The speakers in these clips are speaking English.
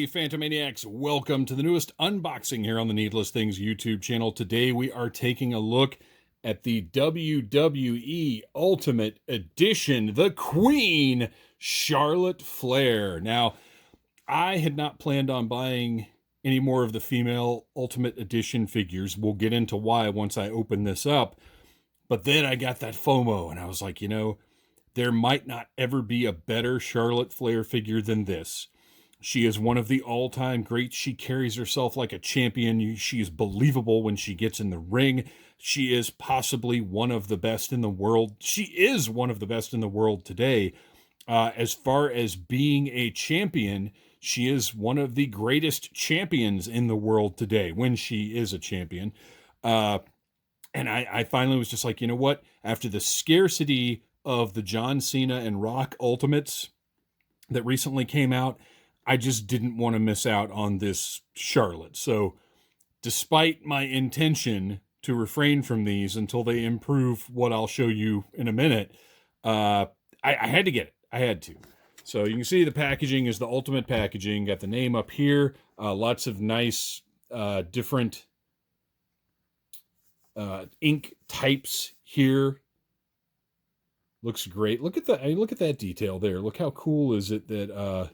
Hey, Phantomaniacs, welcome to the newest unboxing here on the Needless Things YouTube channel. Today we are taking a look at the WWE Ultimate Edition, the Queen, Charlotte Flair. Now, I had not planned on buying any more of the female Ultimate Edition figures. We'll get into why once I open this up. But then I got that FOMO, and I was like, there might not ever be a better Charlotte Flair figure than this. She is one of the all-time greats. She carries herself like a champion. She is believable when she gets in the ring. She is possibly one of the best in the world. She is one of the best in the world today. As far as being a champion, she is one of the greatest champions in the world today when she is a champion. And I finally was just like, you know what? After the scarcity of the John Cena and Rock Ultimates that recently came out, I just didn't want to miss out on this Charlotte. So despite my intention to refrain from these until they improve what I'll show you in a minute, I had to get it. I had to. So you can see the packaging is the Ultimate packaging. Got the name up here. Lots of nice different ink types here. Looks great. Look at that detail there. Look how cool is it that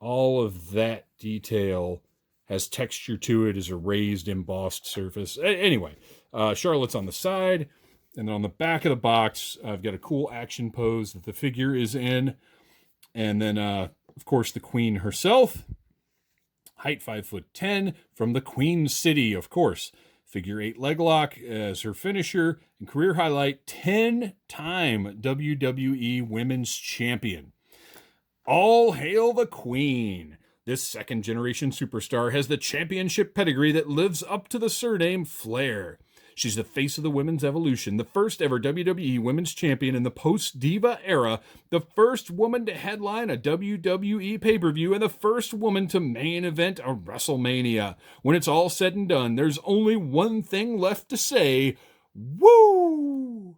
all of that detail has texture to it as a raised embossed surface. Anyway, Charlotte's on the side, and then on the back of the box, I've got a cool action pose that the figure is in. And then, of course, the Queen herself, height 5'10", from the Queen City, of course. Figure 8 leg lock as her finisher, and career highlight, 10-time WWE Women's Champion. All hail the Queen. This second-generation superstar has the championship pedigree that lives up to the surname Flair. She's the face of the women's evolution, the first ever WWE Women's Champion in the post-Diva era, the first woman to headline a WWE pay-per-view, and the first woman to main event a WrestleMania. When it's all said and done, there's only one thing left to say, woo!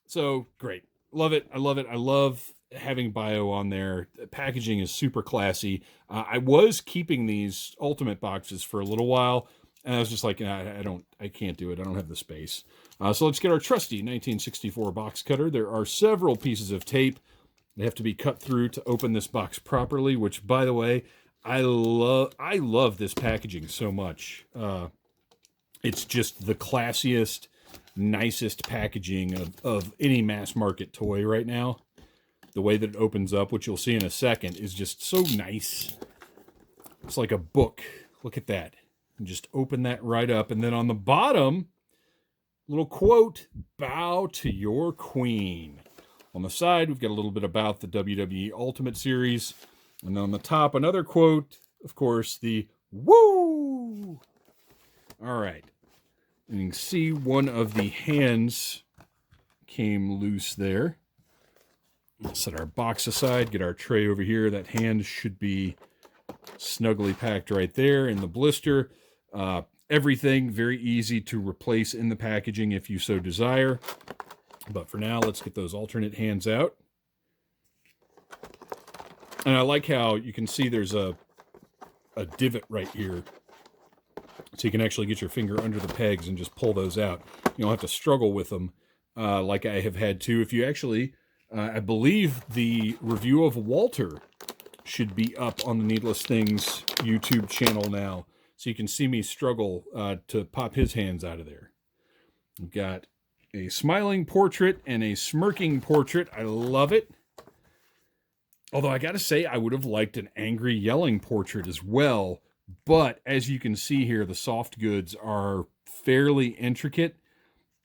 So, great. Love it. I love it. I love having bio on there. The packaging is super classy. I was keeping these Ultimate boxes for a little while, and I was just like, I can't do it. I don't have the space. So let's get our trusty 1964 box cutter. There are several pieces of tape that have to be cut through to open this box properly, which, by the way, I love this packaging so much. It's just the classiest, nicest packaging of any mass market toy right now. The way that it opens up, which you'll see in a second, is just so nice. It's like a book. Look at that. And just open that right up. And then on the bottom, little quote, bow to your queen. On the side, we've got a little bit about the WWE Ultimate Series. And then on the top, another quote, of course, the woo! All right. And you can see one of the hands came loose there. Let's set our box aside, get our tray over here. That hand should be snugly packed right there in the blister. Everything very easy to replace in the packaging if you so desire. But for now, let's get those alternate hands out. And I like how you can see there's a divot right here. So you can actually get your finger under the pegs and just pull those out. You don't have to struggle with them like I have had to. If you actually... I believe the review of Walter should be up on the Needless Things YouTube channel now. So you can see me struggle to pop his hands out of there. We've got a smiling portrait and a smirking portrait. I love it. Although I got to say, I would have liked an angry yelling portrait as well. But as you can see here, the soft goods are fairly intricate.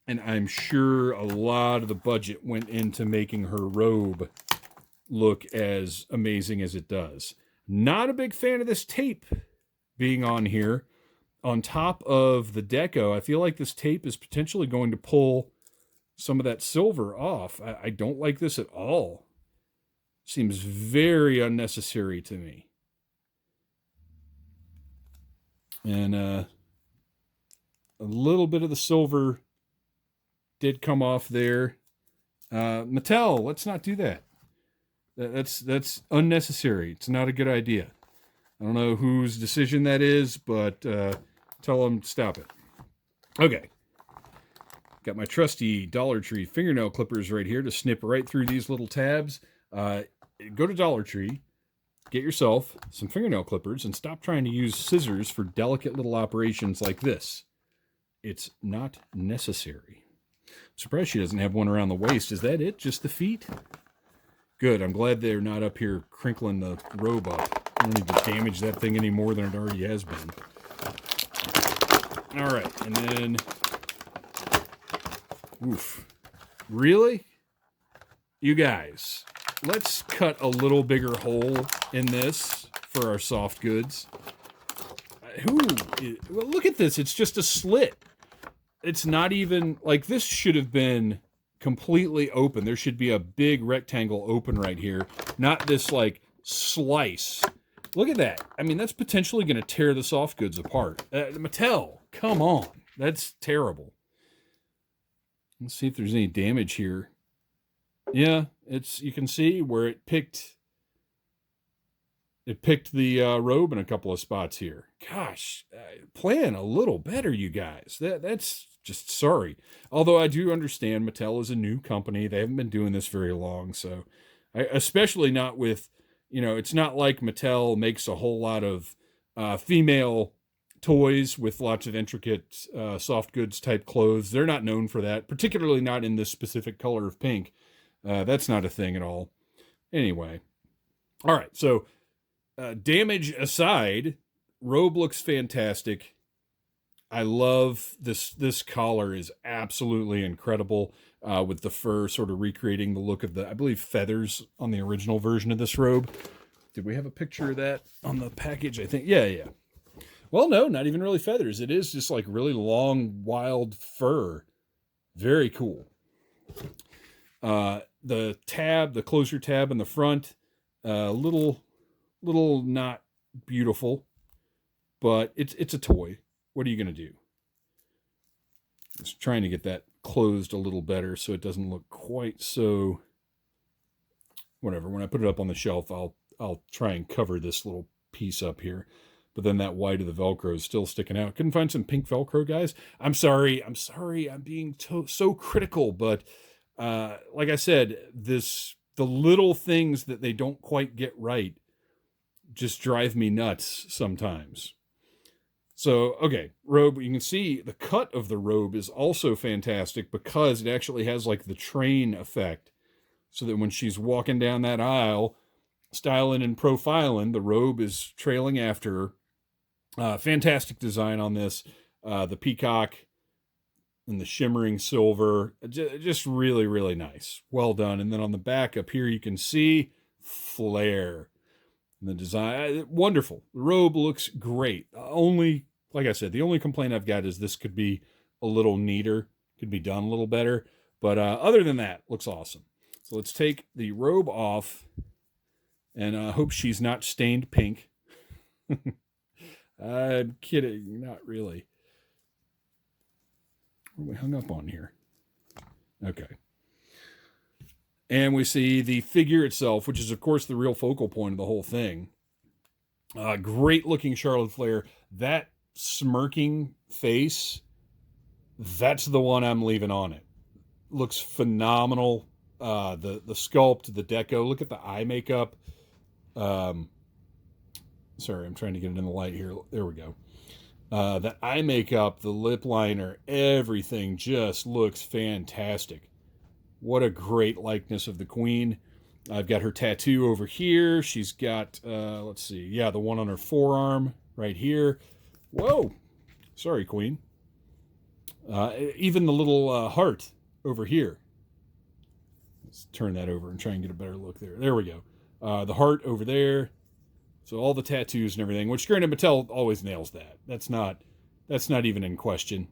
And I'm sure a lot of the budget went into making her robe look as amazing as it does. Not a big fan of this tape being on here. On top of the deco, I feel like this tape is potentially going to pull some of that silver off. I don't like this at all. Seems very unnecessary to me. And a little bit of the silver did come off there. Mattel, let's not do that. That's unnecessary. It's not a good idea. I don't know whose decision that is, but tell them stop it. Okay. Got my trusty Dollar Tree fingernail clippers right here to snip right through these little tabs. Go to Dollar Tree, get yourself some fingernail clippers, and stop trying to use scissors for delicate little operations like this. It's not necessary. I'm surprised she doesn't have one around the waist. Is that it? Just the feet? Good. I'm glad they're not up here crinkling the robe up. I don't need to damage that thing any more than it already has been. All right, and then... Oof. Really? You guys, let's cut a little bigger hole in this for our soft goods. Well, look at this. It's just a slit. It's not even, like, this should have been completely open. There should be a big rectangle open right here, not this, like, slice. Look at that. I mean, that's potentially going to tear the soft goods apart. Mattel, come on. That's terrible. Let's see if there's any damage here. Yeah, you can see where it picked the robe in a couple of spots here. Gosh, plan a little better, you guys. That's just sorry. Although I do understand Mattel is a new company. They haven't been doing this very long, so especially not with, it's not like Mattel makes a whole lot of female toys with lots of intricate soft goods type clothes. They're not known for that, particularly not in this specific color of pink. That's not a thing at all. Anyway. All right. So damage aside, robe looks fantastic. I love this. This collar is absolutely incredible with the fur sort of recreating the look of I believe, feathers on the original version of this robe. Did we have a picture of that on the package? I think. Yeah. Well, no, not even really feathers. It is just like really long, wild fur. Very cool. The closure tab in the front, little not beautiful, but it's a toy. What are you going to do? Just trying to get that closed a little better so it doesn't look quite so... Whatever. When I put it up on the shelf, I'll try and cover this little piece up here. But then that white of the Velcro is still sticking out. Couldn't find some pink Velcro, guys. I'm sorry. I'm being so critical. But like I said, the little things that they don't quite get right just drive me nuts sometimes. So, okay, robe. You can see the cut of the robe is also fantastic because it actually has like the train effect. So that when she's walking down that aisle, styling and profiling, the robe is trailing after her. Fantastic design on this. The peacock and the shimmering silver. Just really, really nice. Well done. And then on the back up here, you can see Flair. And the design, wonderful. The robe looks great. Like I said, the only complaint I've got is this could be a little neater. Could be done a little better. But other than that, looks awesome. So let's take the robe off. And I hope she's not stained pink. I'm kidding. Not really. What are we hung up on here? Okay. And we see the figure itself, which is, of course, the real focal point of the whole thing. Great looking Charlotte Flair. That smirking face, that's the one I'm leaving on it. Looks phenomenal. The sculpt, the deco. Look at the eye makeup. Sorry, I'm trying to get it in the light here. There we go. The eye makeup, the lip liner, everything just looks fantastic. What a great likeness of the Queen. I've got her tattoo over here. She's got, let's see. Yeah, the one on her forearm right here. Whoa. Sorry, Queen. Even the little heart over here. Let's turn that over and try and get a better look there. There we go. The heart over there. So all the tattoos and everything, which granted Mattel always nails that. That's not even in question.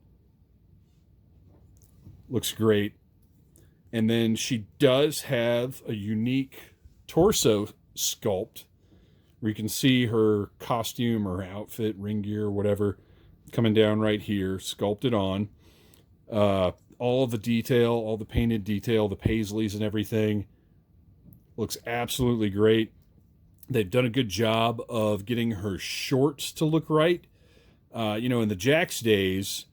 Looks great. And then she does have a unique torso sculpt where you can see her costume or outfit, ring gear, whatever, coming down right here, sculpted on. All of the detail, all the painted detail, the paisleys and everything looks absolutely great. They've done a good job of getting her shorts to look right. In the Jax days,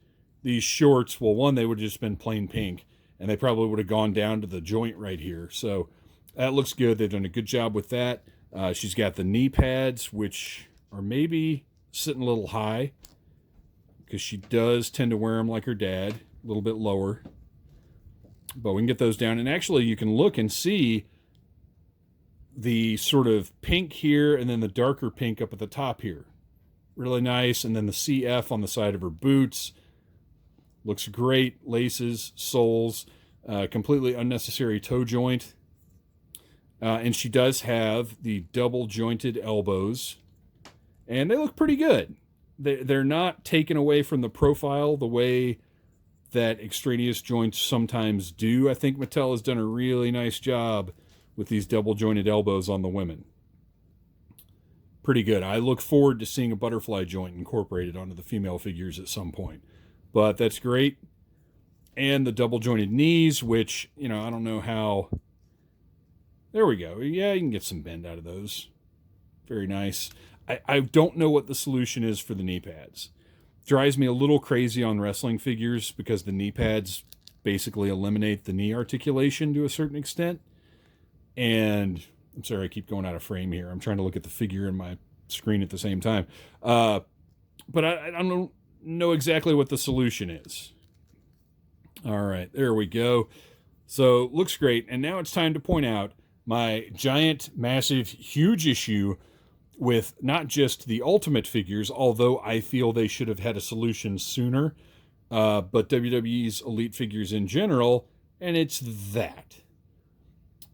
these shorts, well, one, they would have just been plain pink, and they probably would have gone down to the joint right here. So that looks good. They've done a good job with that. She's got the knee pads, which are maybe sitting a little high because she does tend to wear them like her dad, a little bit lower. But we can get those down. And actually, you can look and see the sort of pink here and then the darker pink up at the top here. Really nice. And then the CF on the side of her boots. Looks great. Laces, soles, completely unnecessary toe joint. And she does have the double jointed elbows. And they look pretty good. They're not taken away from the profile the way that extraneous joints sometimes do. I think Mattel has done a really nice job with these double jointed elbows on the women. Pretty good. I look forward to seeing a butterfly joint incorporated onto the female figures at some point. But that's great. And the double jointed knees, which, I don't know how. There we go. Yeah, you can get some bend out of those. Very nice. I don't know what the solution is for the knee pads. Drives me a little crazy on wrestling figures because the knee pads basically eliminate the knee articulation to a certain extent. And I'm sorry, I keep going out of frame here. I'm trying to look at the figure and my screen at the same time. But I don't know exactly what the solution is. All right, there we go. So looks great. And now it's time to point out my giant, massive, huge issue with not just the Ultimate figures, although I feel they should have had a solution sooner, but WWE's Elite figures in general, and it's that.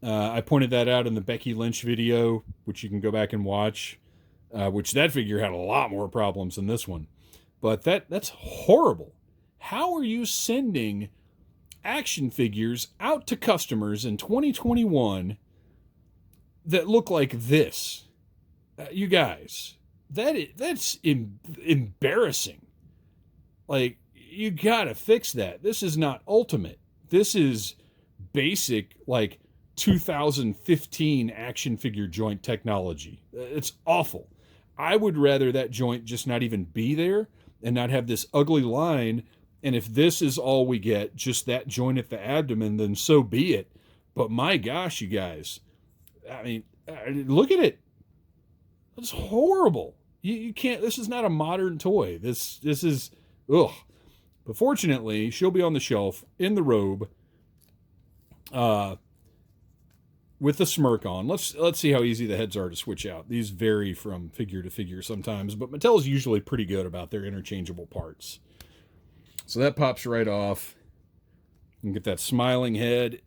I pointed that out in the Becky Lynch video, which you can go back and watch, which that figure had a lot more problems than this one. But that's horrible. How are you sending action figures out to customers in 2021 that look like this? You guys, that's embarrassing. Like, you gotta fix that. This is not Ultimate. This is basic, like, 2015 action figure joint technology. It's awful. I would rather that joint just not even be there and not have this ugly line. And if this is all we get, just that joint at the abdomen, then so be it. But my gosh, you guys, I mean, look at it. It's horrible. You can't. This is not a modern toy. This is ugh. But fortunately, she'll be on the shelf in the robe, with the smirk on. Let's see how easy the heads are to switch out. These vary from figure to figure sometimes, but Mattel is usually pretty good about their interchangeable parts. So that pops right off. You can get that smiling head.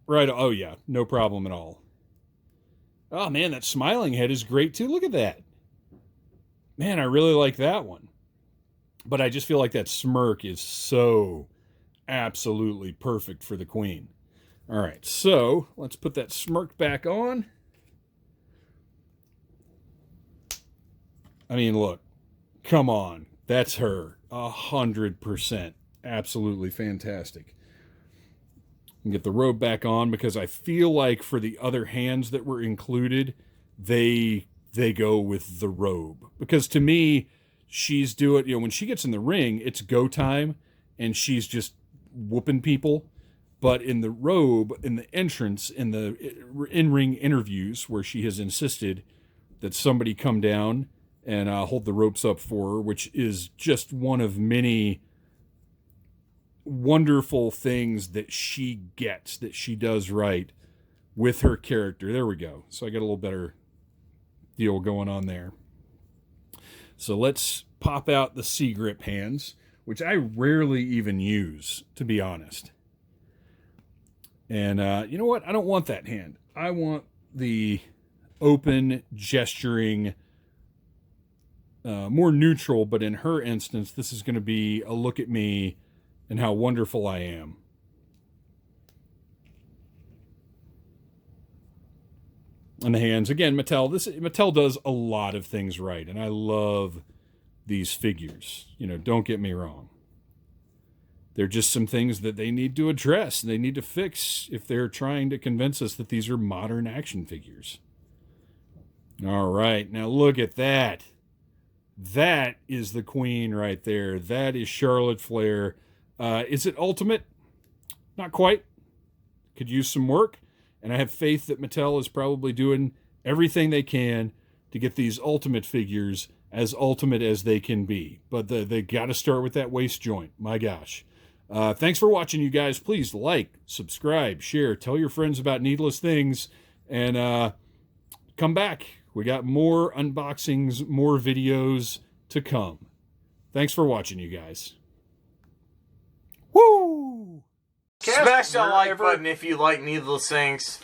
Right. Oh yeah, no problem at all. Oh, man, that smiling head is great, too. Look at that. Man, I really like that one. But I just feel like that smirk is so absolutely perfect for the queen. All right, so let's put that smirk back on. I mean, look. Come on. That's her. 100%. Absolutely fantastic. And get the robe back on because I feel like for the other hands that were included, they go with the robe. Because to me, she's doing, when she gets in the ring, it's go time and she's just whooping people. But in the robe, in the entrance, in the in-ring interviews where she has insisted that somebody come down and hold the ropes up for her, which is just one of many wonderful things that she gets, that she does right with her character. There we go. So I got a little better deal going on there. So let's pop out the C-grip hands, which I rarely even use, to be honest. And you know what? I don't want that hand. I want the open, gesturing, more neutral, but in her instance, this is going to be a look at me and how wonderful I am. And the hands, again, Mattel does a lot of things right, and I love these figures. Don't get me wrong. They're just some things that they need to address, and they need to fix if they're trying to convince us that these are modern action figures. All right, now look at that. That is the queen right there. That is Charlotte Flair. Is it ultimate? Not quite. Could use some work. And I have faith that Mattel is probably doing everything they can to get these ultimate figures as ultimate as they can be. But they got to start with that waist joint. My gosh. Thanks for watching, you guys. Please like, subscribe, share, tell your friends about Needless Things, and come back. We got more unboxings, more videos to come. Thanks for watching, you guys. Woo! Smash that like button if you like Needless Things.